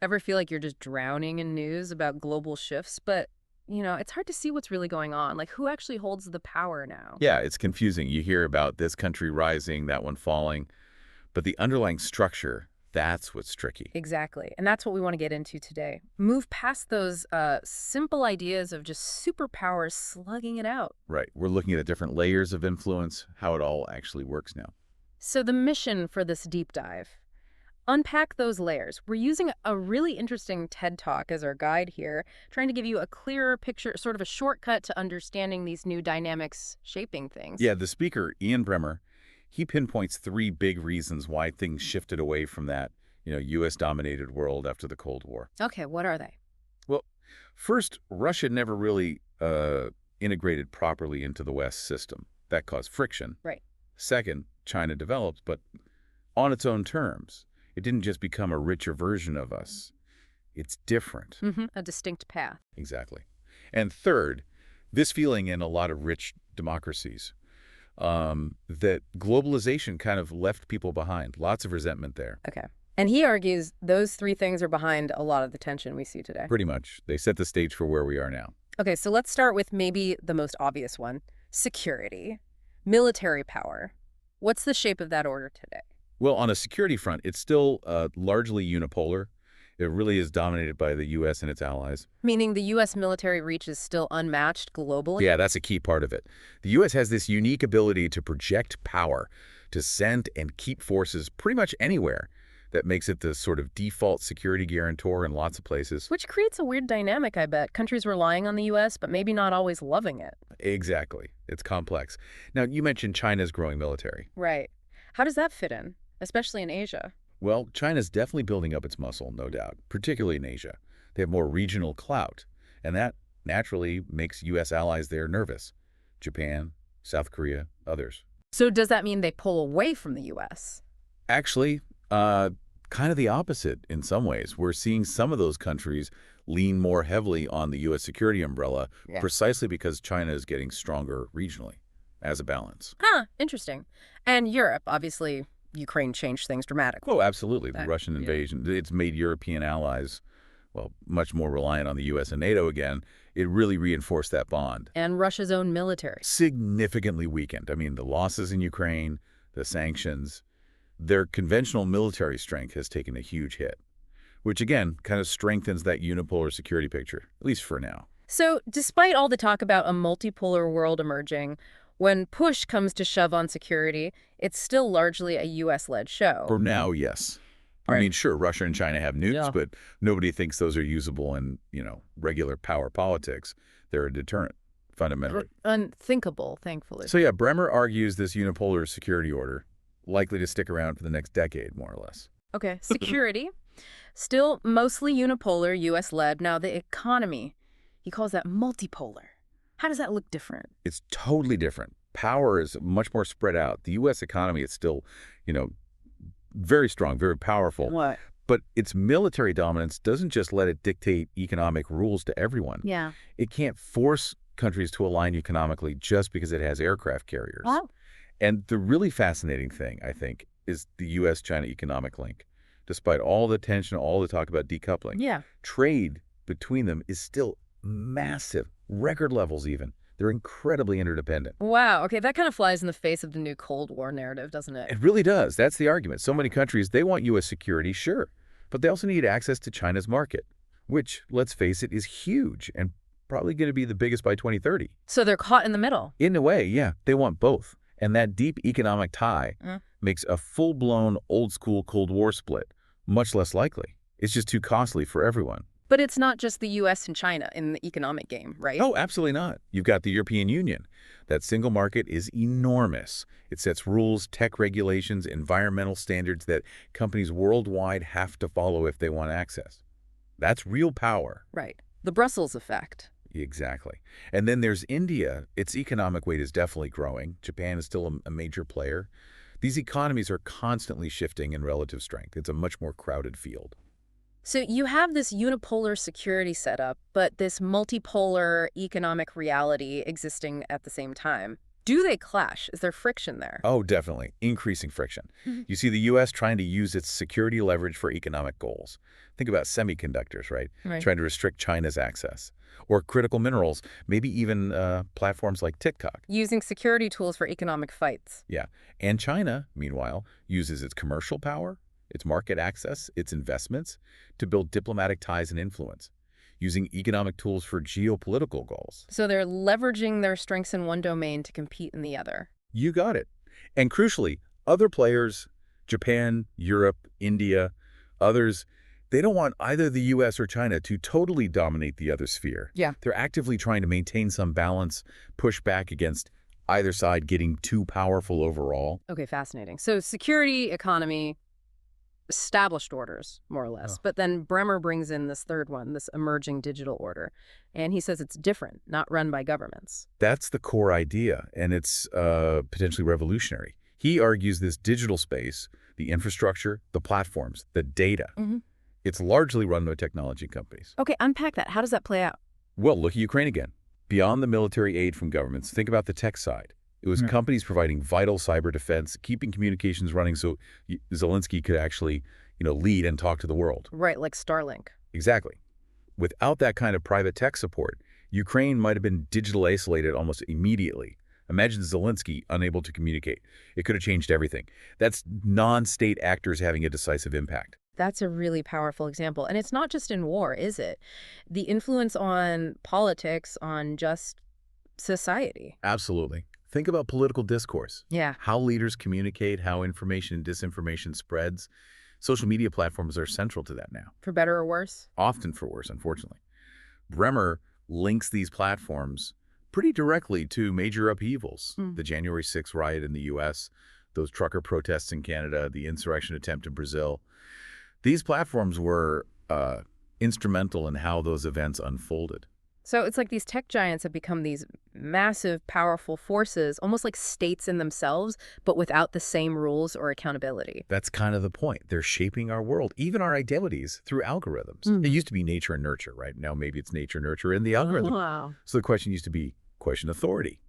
Ever feel like you're just drowning in news about global shifts, but, it's hard to see what's really going on. Like, who actually holds the power now? Yeah, it's confusing. You hear about this country rising, that one falling, but the underlying structure, that's what's tricky. Exactly. And that's what we want to get into today. Move past those simple ideas of just superpowers slugging it out. Right. We're looking at the different layers of influence, how it all actually works now. So, the mission for this deep dive, unpack those layers. We're using a really interesting TED Talk as our guide here, trying to give you a clearer picture, sort of a shortcut to understanding these new dynamics shaping things. Yeah, the speaker, Ian Bremmer, he pinpoints three big reasons why things shifted away from that, U.S.-dominated world after the Cold War. Okay, what are they? Well, first, Russia never really integrated properly into the West system. That caused friction. Right. Second, China developed, but on its own terms. It didn't just become a richer version of us. It's different. A distinct path. Exactly. And third, this feeling in a lot of rich democracies, that globalization kind of left people behind. Lots of resentment there. Okay. And he argues those three things are behind a lot of the tension we see today. Pretty much. They set the stage for where we are now. Okay, so let's start with maybe the most obvious one, security, military power. What's the shape of that order today? Well, on a security front, it's still largely unipolar. It really is dominated by the U.S. and its allies. Meaning the U.S. military reach is still unmatched globally? Yeah, that's a key part of it. The U.S. has this unique ability to project power, to send and keep forces pretty much anywhere. That makes it the sort of default security guarantor in lots of places. Which creates a weird dynamic, I bet. Countries relying on the U.S., but maybe not always loving it. Exactly. It's complex. Now, you mentioned China's growing military. Right. How does that fit in, especially in Asia? Well, China's definitely building up its muscle, no doubt, particularly in Asia. They have more regional clout, and that naturally makes U.S. allies there nervous. Japan, South Korea, others. So does that mean they pull away from the U.S.? Actually, kind of the opposite in some ways. We're seeing some of those countries lean more heavily on the U.S. security umbrella precisely because China is getting stronger regionally as a balance. Huh, interesting. And Europe, obviously, Ukraine changed things dramatically. Oh, absolutely. The Russian yeah. invasion, it's made European allies, well, much more reliant on the U.S. and NATO again. It really reinforced that bond. And Russia's own military. Significantly weakened. I mean, the losses in Ukraine, the sanctions, their conventional military strength has taken a huge hit, which again kind of strengthens that unipolar security picture, at least for now. So despite all the talk about a multipolar world emerging, when push comes to shove on security, it's still largely a U.S.-led show. For now, yes. I Right. mean, sure, Russia and China have nukes, Yeah. but nobody thinks those are usable in, regular power politics. They're a deterrent, fundamentally. Unthinkable, thankfully. So yeah, Bremer argues this unipolar security order likely to stick around for the next decade, more or less. Okay, security, still mostly unipolar, U.S.-led. Now the economy, he calls that multipolar. How does that look different? It's totally different. Power is much more spread out. The U.S. economy is still, very strong, very powerful. What? But its military dominance doesn't just let it dictate economic rules to everyone. Yeah. It can't force countries to align economically just because it has aircraft carriers. Oh. And the really fascinating thing, I think, is the U.S.-China economic link. Despite all the tension, all the talk about decoupling, Yeah. trade between them is still massive, record levels even. They're incredibly interdependent. Wow, okay, that kind of flies in the face of the new Cold War narrative, doesn't it? It really does. That's the argument. So many countries, they want U.S. security, sure, but they also need access to China's market, which, let's face it, is huge and probably going to be the biggest by 2030. So they're caught in the middle. In a way, yeah, they want both. And that deep economic tie makes a full-blown, old-school Cold War split much less likely. It's just too costly for everyone. But it's not just the U.S. and China in the economic game, right? Oh, absolutely not. You've got the European Union. That single market is enormous. It sets rules, tech regulations, environmental standards that companies worldwide have to follow if they want access. That's real power. Right. The Brussels effect. Exactly. And then there's India. Its economic weight is definitely growing. Japan is still a major player. These economies are constantly shifting in relative strength. It's a much more crowded field. So you have this unipolar security setup, but this multipolar economic reality existing at the same time. Do they clash? Is there friction there? Oh, definitely. Increasing friction. Mhm. You see the U.S. trying to use its security leverage for economic goals. Think about semiconductors, right? Right. Trying to restrict China's access. Or critical minerals, maybe even platforms like TikTok. Using security tools for economic fights. Yeah. And China, meanwhile, uses its commercial power, its market access, its investments to build diplomatic ties and influence, using economic tools for geopolitical goals. So they're leveraging their strengths in one domain to compete in the other. You got it. And crucially, other players, Japan, Europe, India, others, they don't want either the U.S. or China to totally dominate the other sphere. Yeah. They're actively trying to maintain some balance, push back against either side getting too powerful overall. Okay, fascinating. So security, economy, established orders, more or less. Oh. But then Bremer brings in this third one, this emerging digital order. And he says it's different, not run by governments. That's the core idea, and it's potentially revolutionary. He argues this digital space, the infrastructure, the platforms, the data, Mhm. it's largely run by technology companies. Okay, unpack that. How does that play out? Well, look at Ukraine again. Beyond the military aid from governments, think about the tech side. It was companies providing vital cyber defense, keeping communications running so Zelensky could actually, lead and talk to the world. Right, like Starlink. Exactly. Without that kind of private tech support, Ukraine might have been digital isolated almost immediately. Imagine Zelensky unable to communicate. It could have changed everything. That's non-state actors having a decisive impact. That's a really powerful example. And it's not just in war, is it? The influence on politics, on just society. Absolutely. Think about political discourse. Yeah. How leaders communicate, how information and disinformation spreads. Social media platforms are central to that now, For better or worse? often for worse, unfortunately. Bremer links these platforms pretty directly to major upheavals. The January 6th riot in the U.S., those trucker protests in Canada, the insurrection attempt in Brazil. These platforms were instrumental in how those events unfolded. So it's like these tech giants have become these massive, powerful forces, almost like states in themselves, but without the same rules or accountability. That's kind of the point. They're shaping our world, even our identities, through algorithms. It used to be nature and nurture, right? Now maybe it's nature, nurture, and the algorithm. Wow. So the question used to be question authority.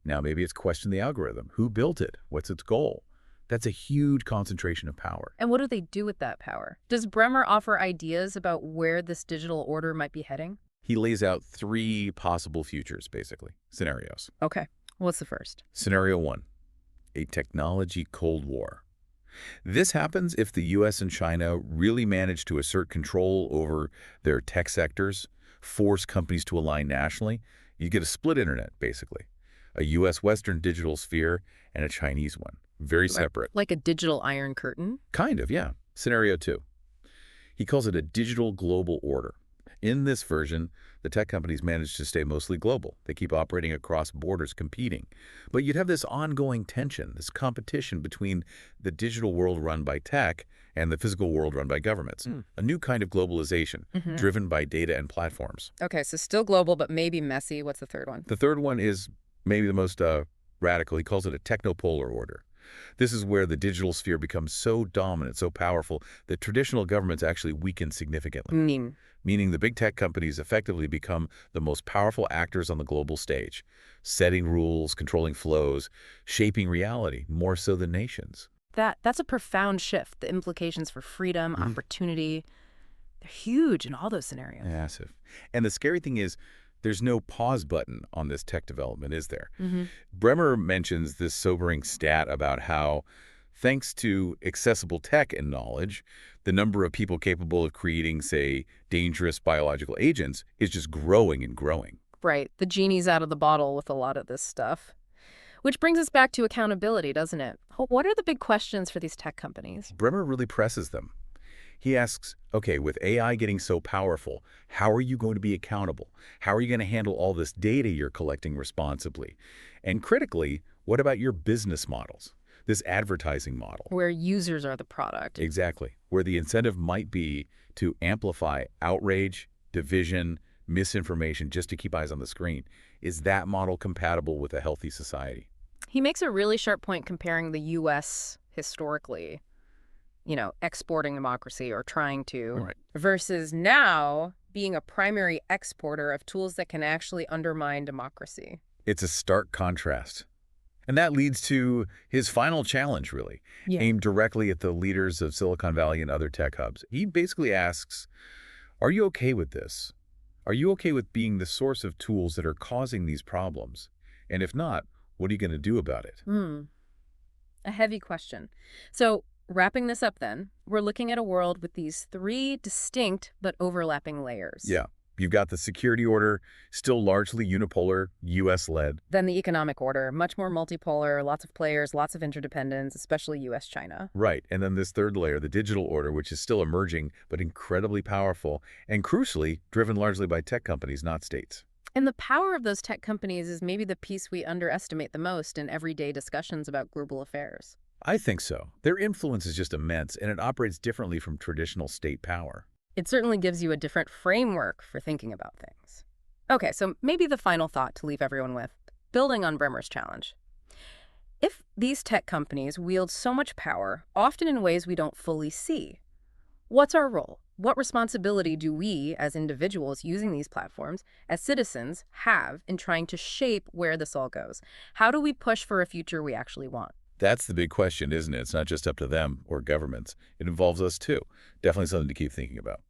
Now maybe it's question the algorithm. Who built it? What's its goal? That's a huge concentration of power. And what do they do with that power? Does Bremer offer ideas about where this digital order might be heading? He lays out 3 possible futures, basically, scenarios. Okay. What's the first? Scenario 1, a technology Cold War. This happens if the U.S. and China really manage to assert control over their tech sectors, force companies to align nationally. You get a split internet, basically. A U.S. Western digital sphere and a Chinese one. Very separate. Like a digital Iron Curtain? Kind of, yeah. Scenario 2. He calls it a digital global order. In this version, the tech companies manage to stay mostly global. They keep operating across borders, competing. But you'd have this ongoing tension, this competition between the digital world run by tech and the physical world run by governments. A new kind of globalization, driven by data and platforms. Okay, so still global, but maybe messy. What's the third one? The third one is maybe the most radical. He calls it a technopolar order. This is where the digital sphere becomes so dominant, so powerful, that traditional governments actually weaken significantly. Meaning the big tech companies effectively become the most powerful actors on the global stage, setting rules, controlling flows, shaping reality, more so than nations. That's a profound shift. The implications for freedom, opportunity, they're huge in all those scenarios. Massive. And the scary thing is, there's no pause button on this tech development, is there? Bremer mentions this sobering stat about how, thanks to accessible tech and knowledge, the number of people capable of creating, say, dangerous biological agents is just growing and growing. Right. The genie's out of the bottle with a lot of this stuff. Which brings us back to accountability, doesn't it? What are the big questions for these tech companies? Bremer really presses them. He asks, okay, with AI getting so powerful, how are you going to be accountable? How are you going to handle all this data you're collecting responsibly? And critically, what about your business models? This advertising model. Where users are the product. Exactly. Where the incentive might be to amplify outrage, division, misinformation just to keep eyes on the screen. Is that model compatible with a healthy society? He makes a really sharp point comparing the U.S. historically, exporting democracy or trying to, versus now being a primary exporter of tools that can actually undermine democracy. It's a stark contrast. And that leads to his final challenge, really, Yeah. aimed directly at the leaders of Silicon Valley and other tech hubs. He basically asks, are you okay with this? Are you okay with being the source of tools that are causing these problems? And if not, what are you going to do about it? Hmm. A heavy question. So, wrapping this up then, we're looking at a world with these three distinct but overlapping layers. Yeah, you've got the security order, still largely unipolar, U.S.-led. Then the economic order, much more multipolar, lots of players, lots of interdependence, especially US-China. Right, and then this third layer, the digital order, which is still emerging but incredibly powerful, and crucially, driven largely by tech companies, not states. And the power of those tech companies is maybe the piece we underestimate the most in everyday discussions about global affairs. I think so. Their influence is just immense, and it operates differently from traditional state power. It certainly gives you a different framework for thinking about things. Okay, so maybe the final thought to leave everyone with, building on Bremer's challenge. If these tech companies wield so much power, often in ways we don't fully see, what's our role? What responsibility do we, as individuals using these platforms, as citizens, have in trying to shape where this all goes? How do we push for a future we actually want? That's the big question, isn't it? It's not just up to them or governments. It involves us too. Definitely something to keep thinking about.